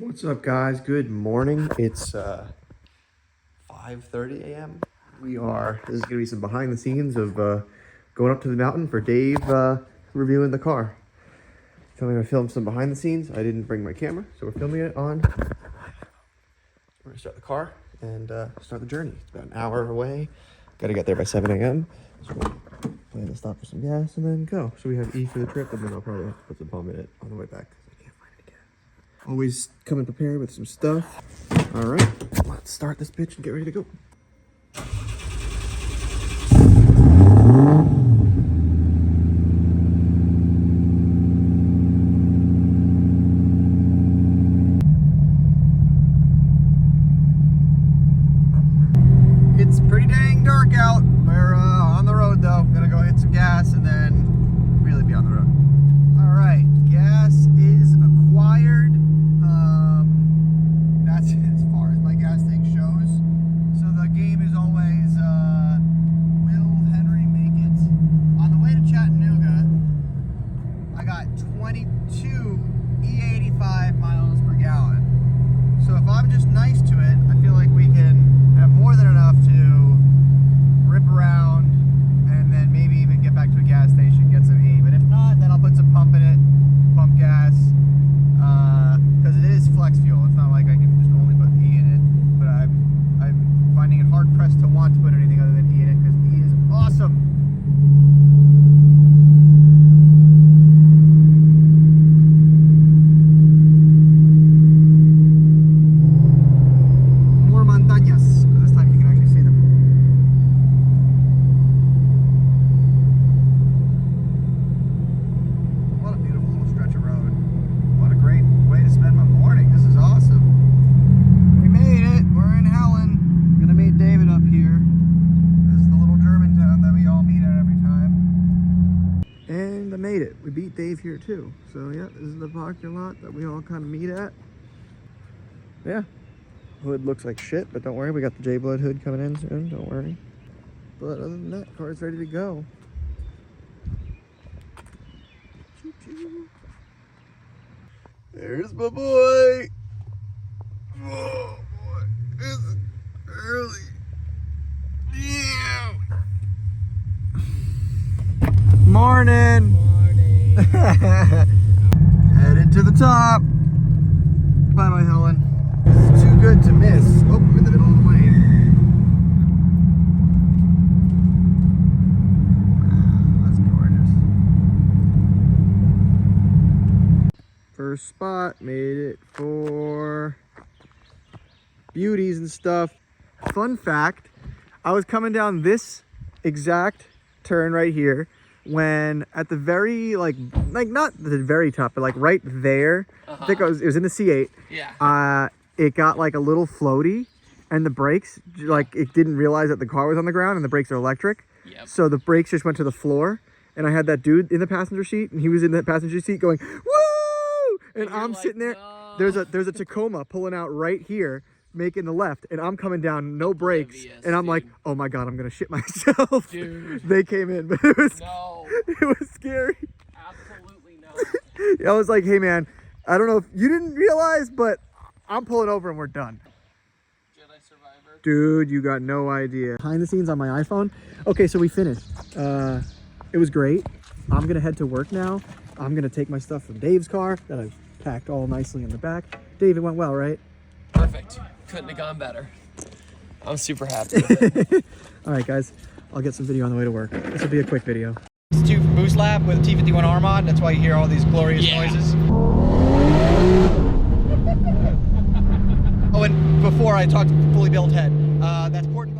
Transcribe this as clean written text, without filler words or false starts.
What's up, guys? Good morning. It's 5:30 a.m. This is gonna be some behind the scenes of going up to the mountain for Dave reviewing the car. So I'm gonna film some behind the scenes. I didn't bring my camera, so we're filming it on. We're gonna start the car and start the journey. It's about an hour away. Gotta get there by 7 a.m. So we'll plan to stop for some gas and then go. So we have E for the trip, and then I'll probably have to put some pump in it on the way back. Always coming prepared with some stuff. All right, let's start this bitch and get ready to go. It's pretty dang dark out. We're on the road though. Gonna go hit some gas and then really be on the road. All right, gas is acquired. That's as far as my gas tank shows. So the game is always, will Henry make it? On the way to Chattanooga, I got 22 E85 miles per gallon. So if I'm just nice to it, I feel like we can have more than enough to rip around and then maybe even get back to a gas station, get some E. But if not, then I'll put some pump in it, pump gas, because it is flex fuel. It's not like I can just only put E in it, but I'm finding it hard pressed to want to put anything other than E in it because E is awesome. More montañas. This time you can actually see them. What a beautiful little stretch of road. What a great way to spend my morning. This is awesome. We made it. We're in Helen. Gonna meet David up here. This is the little German town that we all meet at every time. And I made it. We beat Dave here too. So yeah, this is the parking lot that we all kind of meet at. Yeah. Hood looks like shit, but don't worry. We got the J-Blood hood coming in soon. Don't worry. But other than that, car's ready to go. Choo-choo. There's my boy. Oh boy, it's early. Yeah. Morning. Morning. Headed to the top. Bye bye, Helen. It's too good to miss. Oh, I'm in the middle of the lane. Wow, that's gorgeous. First spot, made it for beauties and stuff. Fun fact, I was coming down this exact turn right here when at the very, like not the very top, but like right there, I think it was in the C8. Yeah. It got like a little floaty and the brakes, like it didn't realize that the car was on the ground and the brakes are electric. Yep. So the brakes just went to the floor and I had that dude in the passenger seat and he was in the passenger seat going, woo! And I'm like, sitting there, no. There's a Tacoma pulling out right here, making the left, and I'm coming down, no brakes, and I'm like, oh my god, I'm gonna shit myself. Dude. They came in, but it was it was scary. Absolutely no. I was like, hey man, I don't know if you didn't realize, but I'm pulling over and we're done. Jedi Survivor. Dude, you got no idea. Behind the scenes on my iPhone. Okay, so we finished. It was great. I'm gonna head to work now. I'm gonna take my stuff from Dave's car that I've packed all nicely in the back. Dave, it went well, right? Perfect. Couldn't have gone better. I'm super happy with it. All right, guys. I'll get some video on the way to work. This will be a quick video. It's 2 boost lap with T51 arm on. That's why you hear all these glorious noises. Oh, and before I talked fully built head, that's port and